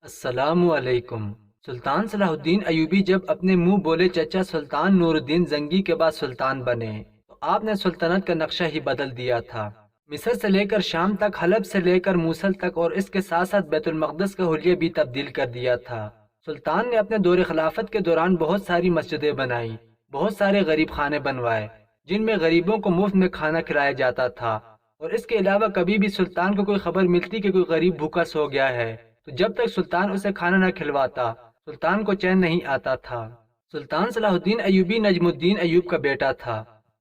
السلام علیکم۔ سلطان صلاح الدین ایوبی جب اپنے منہ بولے چچا سلطان نور الدین زنگی کے بعد سلطان بنے تو آپ نے سلطنت کا نقشہ ہی بدل دیا تھا۔ مصر سے لے کر شام تک، حلب سے لے کر موصل تک، اور اس کے ساتھ ساتھ بیت المقدس کا حلیہ بھی تبدیل کر دیا تھا۔ سلطان نے اپنے دور خلافت کے دوران بہت ساری مسجدیں بنائیں، بہت سارے غریب خانے بنوائے جن میں غریبوں کو مفت میں کھانا کھلایا جاتا تھا، اور اس کے علاوہ کبھی بھی سلطان کو کوئی خبر ملتی کہ کوئی غریب بھوکا سو گیا ہے تو جب تک سلطان اسے کھانا نہ کھلواتا سلطان کو چین نہیں آتا تھا۔ سلطان صلاح الدین ایوبی نجم الدین ایوب کا بیٹا تھا۔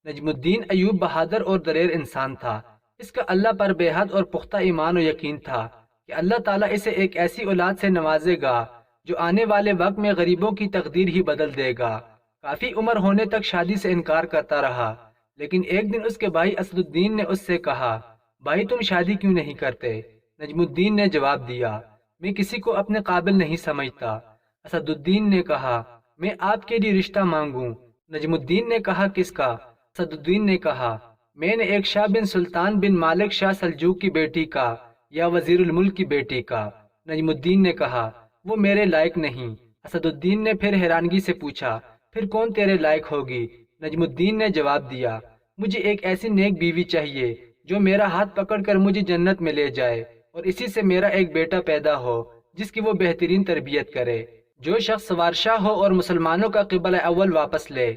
نجم الدین ایوب بہادر اور دلیر انسان تھا۔ اس کا اللہ پر بے حد اور پختہ ایمان و یقین تھا کہ اللہ تعالیٰ اسے ایک ایسی اولاد سے نوازے گا جو آنے والے وقت میں غریبوں کی تقدیر ہی بدل دے گا۔ کافی عمر ہونے تک شادی سے انکار کرتا رہا، لیکن ایک دن اس کے بھائی اسد الدین نے اس سے کہا، بھائی تم شادی کیوں نہیں کرتے؟ نجم الدین نے جواب دیا، میں کسی کو اپنے قابل نہیں سمجھتا۔ اسد الدین نے کہا، میں آپ کے لیے رشتہ مانگوں؟ نجم الدین نے کہا، کس کا؟ اسد الدین نے کہا، میں نے ایک شاہ بن سلطان بن مالک شاہ سلجوق کی بیٹی کا یا وزیر الملک کی بیٹی کا۔ نجم الدین نے کہا، وہ میرے لائق نہیں۔ اسد الدین نے پھر حیرانگی سے پوچھا، پھر کون تیرے لائق ہوگی؟ نجم الدین نے جواب دیا، مجھے ایک ایسی نیک بیوی چاہیے جو میرا ہاتھ پکڑ کر مجھے جنت میں لے جائے، اور اسی سے میرا ایک بیٹا پیدا ہو جس کی وہ بہترین تربیت کرے، جو شخص سوارشاہ ہو اور مسلمانوں کا قبلہ اول واپس لے۔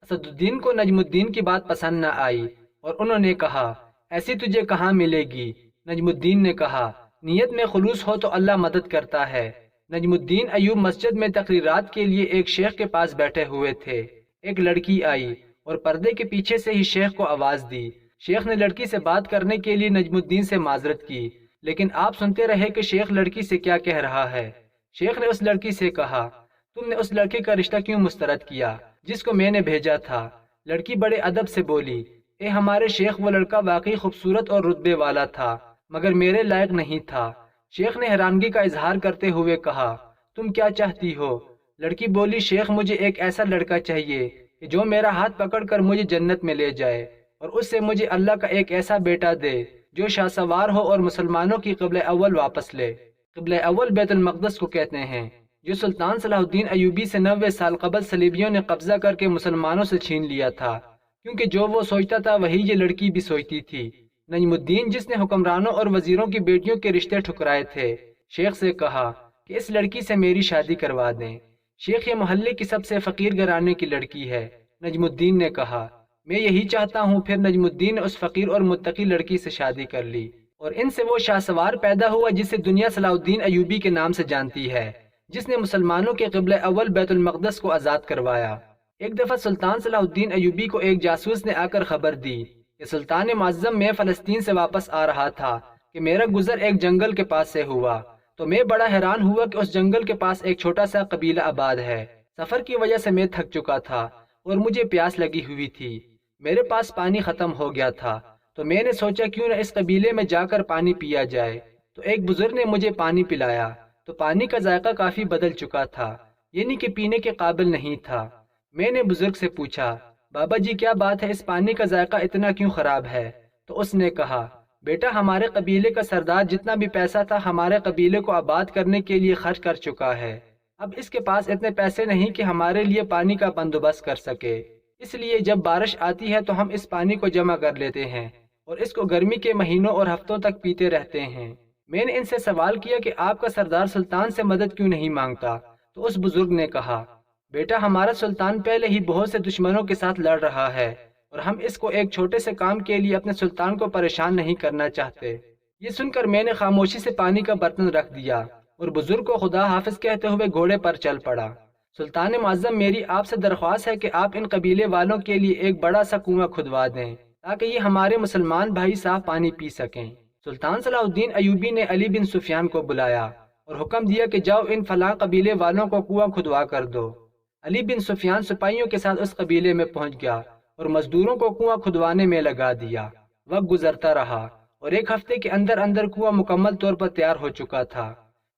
اسد الدین کو نجم الدین کی بات پسند نہ آئی اور انہوں نے کہا، ایسی تجھے کہاں ملے گی؟ نجم الدین نے کہا، نیت میں خلوص ہو تو اللہ مدد کرتا ہے۔ نجم الدین ایوب مسجد میں تقریرات کے لیے ایک شیخ کے پاس بیٹھے ہوئے تھے۔ ایک لڑکی آئی اور پردے کے پیچھے سے ہی شیخ کو آواز دی۔ شیخ نے لڑکی سے بات کرنے کے لیے نجم الدین سے معذرت کی، لیکن آپ سنتے رہے کہ شیخ لڑکی سے کیا کہہ رہا ہے۔ شیخ نے اس لڑکی سے کہا، تم نے اس لڑکے کا رشتہ کیوں مسترد کیا جس کو میں نے بھیجا تھا؟ لڑکی بڑے ادب سے بولی، اے ہمارے شیخ، وہ لڑکا واقعی خوبصورت اور رتبے والا تھا مگر میرے لائق نہیں تھا۔ شیخ نے حیرانگی کا اظہار کرتے ہوئے کہا، تم کیا چاہتی ہو؟ لڑکی بولی، شیخ مجھے ایک ایسا لڑکا چاہیے کہ جو میرا ہاتھ پکڑ کر مجھے جنت میں لے جائے، اور اس سے مجھے اللہ کا ایک ایسا بیٹا دے جو شاہ سوار ہو اور مسلمانوں کی قبلہ اول واپس لے۔ قبلہ اول بیت المقدس کو کہتے ہیں، جو سلطان صلاح الدین ایوبی سے 90 سال قبل صلیبیوں نے قبضہ کر کے مسلمانوں سے چھین لیا تھا، کیونکہ جو وہ سوچتا تھا وہی یہ لڑکی بھی سوچتی تھی۔ نجم الدین، جس نے حکمرانوں اور وزیروں کی بیٹیوں کے رشتے ٹھکرائے تھے، شیخ سے کہا کہ اس لڑکی سے میری شادی کروا دیں۔ شیخ، یہ محلے کی سب سے فقیر گھرانے کی لڑکی ہے۔ نجم الدین نے کہا، میں یہی چاہتا ہوں۔ پھر نجم الدین نے اس فقیر اور متقی لڑکی سے شادی کر لی، اور ان سے وہ شاہ سوار پیدا ہوا جسے دنیا صلاح الدین ایوبی کے نام سے جانتی ہے، جس نے مسلمانوں کے قبلہ اول بیت المقدس کو آزاد کروایا۔ ایک دفعہ سلطان صلاح الدین ایوبی کو ایک جاسوس نے آ کر خبر دی کہ سلطان معظم میں فلسطین سے واپس آ رہا تھا کہ میرا گزر ایک جنگل کے پاس سے ہوا، تو میں بڑا حیران ہوا کہ اس جنگل کے پاس ایک چھوٹا سا قبیلہ آباد ہے۔ سفر کی وجہ سے میں تھک چکا تھا اور مجھے پیاس لگی ہوئی تھی۔ میرے پاس پانی ختم ہو گیا تھا، تو میں نے سوچا کیوں نہ اس قبیلے میں جا کر پانی پیا جائے۔ تو ایک بزرگ نے مجھے پانی پلایا، تو پانی کا ذائقہ کافی بدل چکا تھا، یعنی کہ پینے کے قابل نہیں تھا۔ میں نے بزرگ سے پوچھا، بابا جی کیا بات ہے، اس پانی کا ذائقہ اتنا کیوں خراب ہے؟ تو اس نے کہا، بیٹا ہمارے قبیلے کا سردار جتنا بھی پیسہ تھا ہمارے قبیلے کو آباد کرنے کے لیے خرچ کر چکا ہے۔ اب اس کے پاس اتنے پیسے نہیں کہ ہمارے لیے پانی کا بندوبست کر سکے، اس لیے جب بارش آتی ہے تو ہم اس پانی کو جمع کر لیتے ہیں اور اس کو گرمی کے مہینوں اور ہفتوں تک پیتے رہتے ہیں۔ میں نے ان سے سوال کیا کہ آپ کا سردار سلطان سے مدد کیوں نہیں مانگتا؟ تو اس بزرگ نے کہا، بیٹا ہمارا سلطان پہلے ہی بہت سے دشمنوں کے ساتھ لڑ رہا ہے اور ہم اس کو ایک چھوٹے سے کام کے لیے اپنے سلطان کو پریشان نہیں کرنا چاہتے۔ یہ سن کر میں نے خاموشی سے پانی کا برتن رکھ دیا اور بزرگ کو خدا حافظ کہتے ہوئے گھوڑے پر چل پڑا۔ سلطان معظم، میری آپ سے درخواست ہے کہ آپ ان قبیلے والوں کے لیے ایک بڑا سا کنواں کھدوا دیں تاکہ یہ ہمارے مسلمان بھائی صاف پانی پی سکیں۔ سلطان صلاح الدین ایوبی نے علی بن سفیان کو بلایا اور حکم دیا کہ جاؤ ان فلاں قبیلے والوں کو کنواں کھدوا کر دو۔ علی بن سفیان سپاہیوں کے ساتھ اس قبیلے میں پہنچ گیا اور مزدوروں کو کنواں کھدوانے میں لگا دیا۔ وقت گزرتا رہا اور ایک ہفتے کے اندر اندر کنواں مکمل طور پر تیار ہو چکا تھا،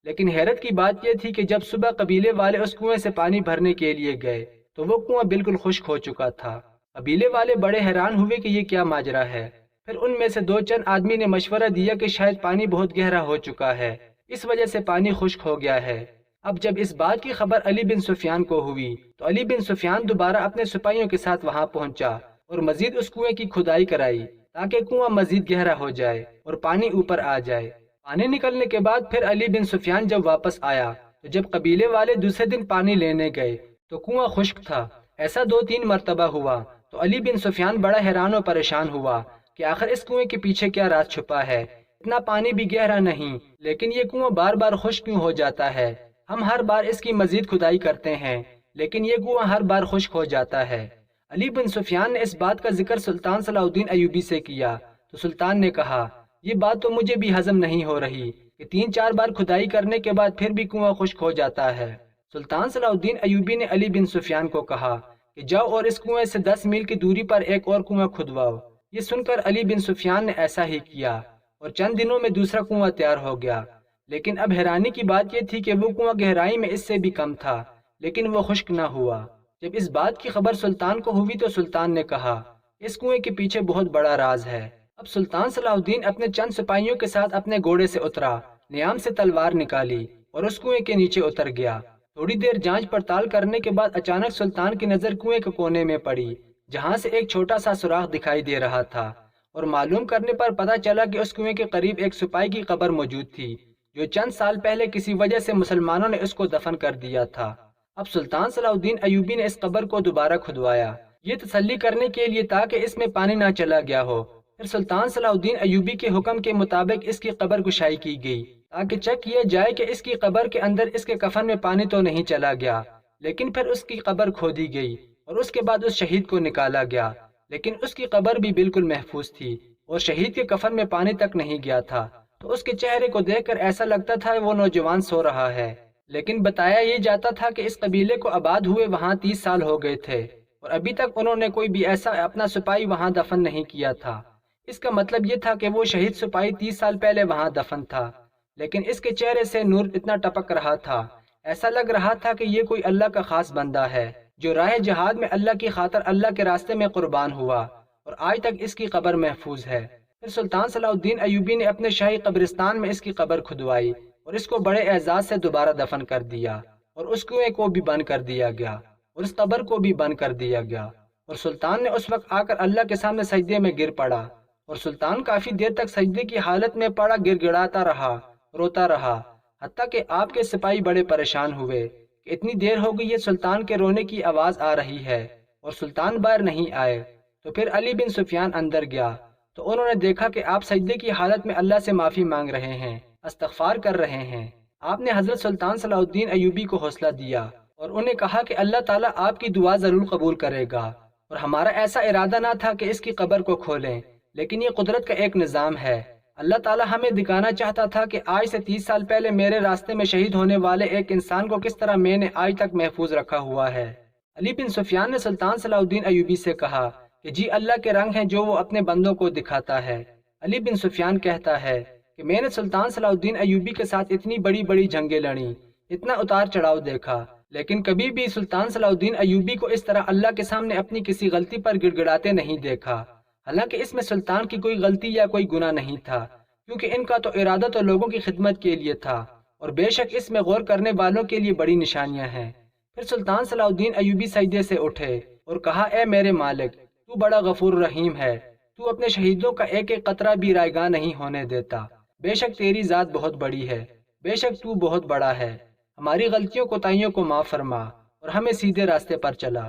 لیکن حیرت کی بات یہ تھی کہ جب صبح قبیلے والے اس کنویں سے پانی بھرنے کے لیے گئے تو وہ کنواں بالکل خشک ہو چکا تھا۔ قبیلے والے بڑے حیران ہوئے کہ یہ کیا ماجرا ہے۔ پھر ان میں سے دو چند آدمی نے مشورہ دیا کہ شاید پانی بہت گہرا ہو چکا ہے، اس وجہ سے پانی خشک ہو گیا ہے۔ اب جب اس بات کی خبر علی بن سفیان کو ہوئی تو علی بن سفیان دوبارہ اپنے سپاہیوں کے ساتھ وہاں پہنچا اور مزید اس کنویں کی کھدائی کرائی تاکہ کنواں مزید گہرا ہو جائے اور پانی اوپر آ جائے۔ پانی نکلنے کے بعد پھر علی بن سفیان جب واپس آیا تو جب قبیلے والے دوسرے دن پانی لینے گئے تو کنواں خشک تھا۔ ایسا 2-3 مرتبہ ہوا تو علی بن سفیان بڑا حیران و پریشان ہوا کہ آخر اس کنویں کے پیچھے کیا راز چھپا ہے، اتنا پانی بھی گہرا نہیں لیکن یہ کنواں بار بار خشک کیوں ہو جاتا ہے؟ ہم ہر بار اس کی مزید کھدائی کرتے ہیں لیکن یہ کنواں ہر بار خشک ہو جاتا ہے۔ علی بن سفیان نے اس بات کا ذکر سلطان صلاح الدین ایوبی سے کیا تو سلطان نے کہا یہ بات تو مجھے بھی ہضم نہیں ہو رہی کہ 3-4 بار کھدائی کرنے کے بعد پھر بھی کنواں خشک ہو جاتا ہے۔ سلطان صلاح الدین ایوبی نے علی بن سفیان کو کہا کہ جاؤ اور اس کنویں سے 10 میل کی دوری پر ایک اور کنواں کھدواؤ۔ یہ سن کر علی بن سفیان نے ایسا ہی کیا اور چند دنوں میں دوسرا کنواں تیار ہو گیا۔ لیکن اب حیرانی کی بات یہ تھی کہ وہ کنواں گہرائی میں اس سے بھی کم تھا لیکن وہ خشک نہ ہوا۔ جب اس بات کی خبر سلطان کو ہوئی تو سلطان نے کہا اس کنویں کے پیچھے بہت بڑا راز ہے۔ اب سلطان صلاح الدین اپنے چند سپاہیوں کے ساتھ اپنے گھوڑے سے اترا، نیام سے تلوار نکالی اور اس کنویں کے نیچے اتر گیا۔ تھوڑی دیر جانچ پڑتال کرنے کے بعد اچانک سلطان کی نظر کنویں کے کونے میں پڑی جہاں سے ایک چھوٹا سا سوراخ دکھائی دے رہا تھا اور معلوم کرنے پر پتہ چلا کہ اس کنویں کے قریب ایک سپاہی کی قبر موجود تھی جو چند سال پہلے کسی وجہ سے مسلمانوں نے اس کو دفن کر دیا تھا۔ اب سلطان صلاح الدین ایوبی نے اس قبر کو دوبارہ کھدوایا، یہ تسلی کرنے کے لیے تاکہ اس میں پانی نہ چلا گیا ہو۔ پھر سلطان صلاح الدین ایوبی کے حکم کے مطابق اس کی قبر گشائی کی گئی تاکہ چیک کیا جائے کہ اس کی قبر کے اندر اس کے کفن میں پانی تو نہیں چلا گیا۔ لیکن پھر اس کی قبر کھودی گئی اور اس کے بعد اس شہید کو نکالا گیا، لیکن اس کی قبر بھی بالکل محفوظ تھی اور شہید کے کفن میں پانی تک نہیں گیا تھا۔ تو اس کے چہرے کو دیکھ کر ایسا لگتا تھا وہ نوجوان سو رہا ہے، لیکن بتایا یہ جاتا تھا کہ اس قبیلے کو آباد ہوئے وہاں 30 سال ہو گئے تھے اور ابھی تک انہوں نے کوئی بھی ایسا اپنا سپاہی وہاں دفن نہیں کیا تھا۔ اس کا مطلب یہ تھا کہ وہ شہید سپاہی 30 سال پہلے وہاں دفن تھا، لیکن اس کے چہرے سے نور اتنا ٹپک رہا تھا، ایسا لگ رہا تھا کہ یہ کوئی اللہ کا خاص بندہ ہے جو راہ جہاد میں اللہ کی خاطر اللہ کے راستے میں قربان ہوا اور آج تک اس کی قبر محفوظ ہے۔ پھر سلطان صلاح الدین ایوبی نے اپنے شاہی قبرستان میں اس کی قبر کھدوائی اور اس کو بڑے اعزاز سے دوبارہ دفن کر دیا اور اس کنویں کو بھی بند کر دیا گیا اور اس قبر کو بھی بند کر دیا گیا۔ اور سلطان نے اس وقت آ کر اللہ کے سامنے سجدے میں گر پڑا اور سلطان کافی دیر تک سجدے کی حالت میں پڑا گڑ گڑاتا رہا، روتا رہا، حتیٰ کہ آپ کے سپاہی بڑے پریشان ہوئے کہ اتنی دیر ہو گئی ہے سلطان کے رونے کی آواز آ رہی ہے اور سلطان باہر نہیں آئے۔ تو پھر علی بن سفیان اندر گیا تو انہوں نے دیکھا کہ آپ سجدے کی حالت میں اللہ سے معافی مانگ رہے ہیں، استغفار کر رہے ہیں۔ آپ نے حضرت سلطان صلاح الدین ایوبی کو حوصلہ دیا اور انہیں کہا کہ اللہ تعالیٰ آپ کی دعا ضرور قبول کرے گا اور ہمارا ایسا ارادہ نہ تھا کہ اس کی قبر کو کھولیں، لیکن یہ قدرت کا ایک نظام ہے۔ اللہ تعالیٰ ہمیں دکھانا چاہتا تھا کہ آج سے 30 سال پہلے میرے راستے میں شہید ہونے والے ایک انسان کو کس طرح میں نے آج تک محفوظ رکھا ہوا ہے۔ علی بن سفیان نے سلطان صلاح الدین ایوبی سے کہا کہ جی اللہ کے رنگ ہیں جو وہ اپنے بندوں کو دکھاتا ہے۔ علی بن سفیان کہتا ہے کہ میں نے سلطان صلاح الدین ایوبی کے ساتھ اتنی بڑی بڑی جنگیں لڑیں، اتنا اتار چڑھاؤ دیکھا، لیکن کبھی بھی سلطان صلاح الدین ایوبی کو اس طرح اللہ کے سامنے اپنی کسی غلطی پر گڑ گڑاتے نہیں دیکھا، حالانکہ اس میں سلطان کی کوئی غلطی یا کوئی گناہ نہیں تھا، کیونکہ ان کا تو ارادہ تو لوگوں کی خدمت کے لیے تھا اور بے شک اس میں غور کرنے والوں کے لیے بڑی نشانیاں ہیں۔ پھر سلطان صلاح الدین ایوبی سجدے سے اٹھے اور کہا اے میرے مالک، تو بڑا غفور رحیم ہے، تو اپنے شہیدوں کا ایک ایک قطرہ بھی رائیگاں نہیں ہونے دیتا، بے شک تیری ذات بہت بڑی ہے، بے شک تو بہت بڑا ہے، ہماری غلطیوں کوتاہیوں کو معاف فرما اور ہمیں سیدھے راستے پر چلا۔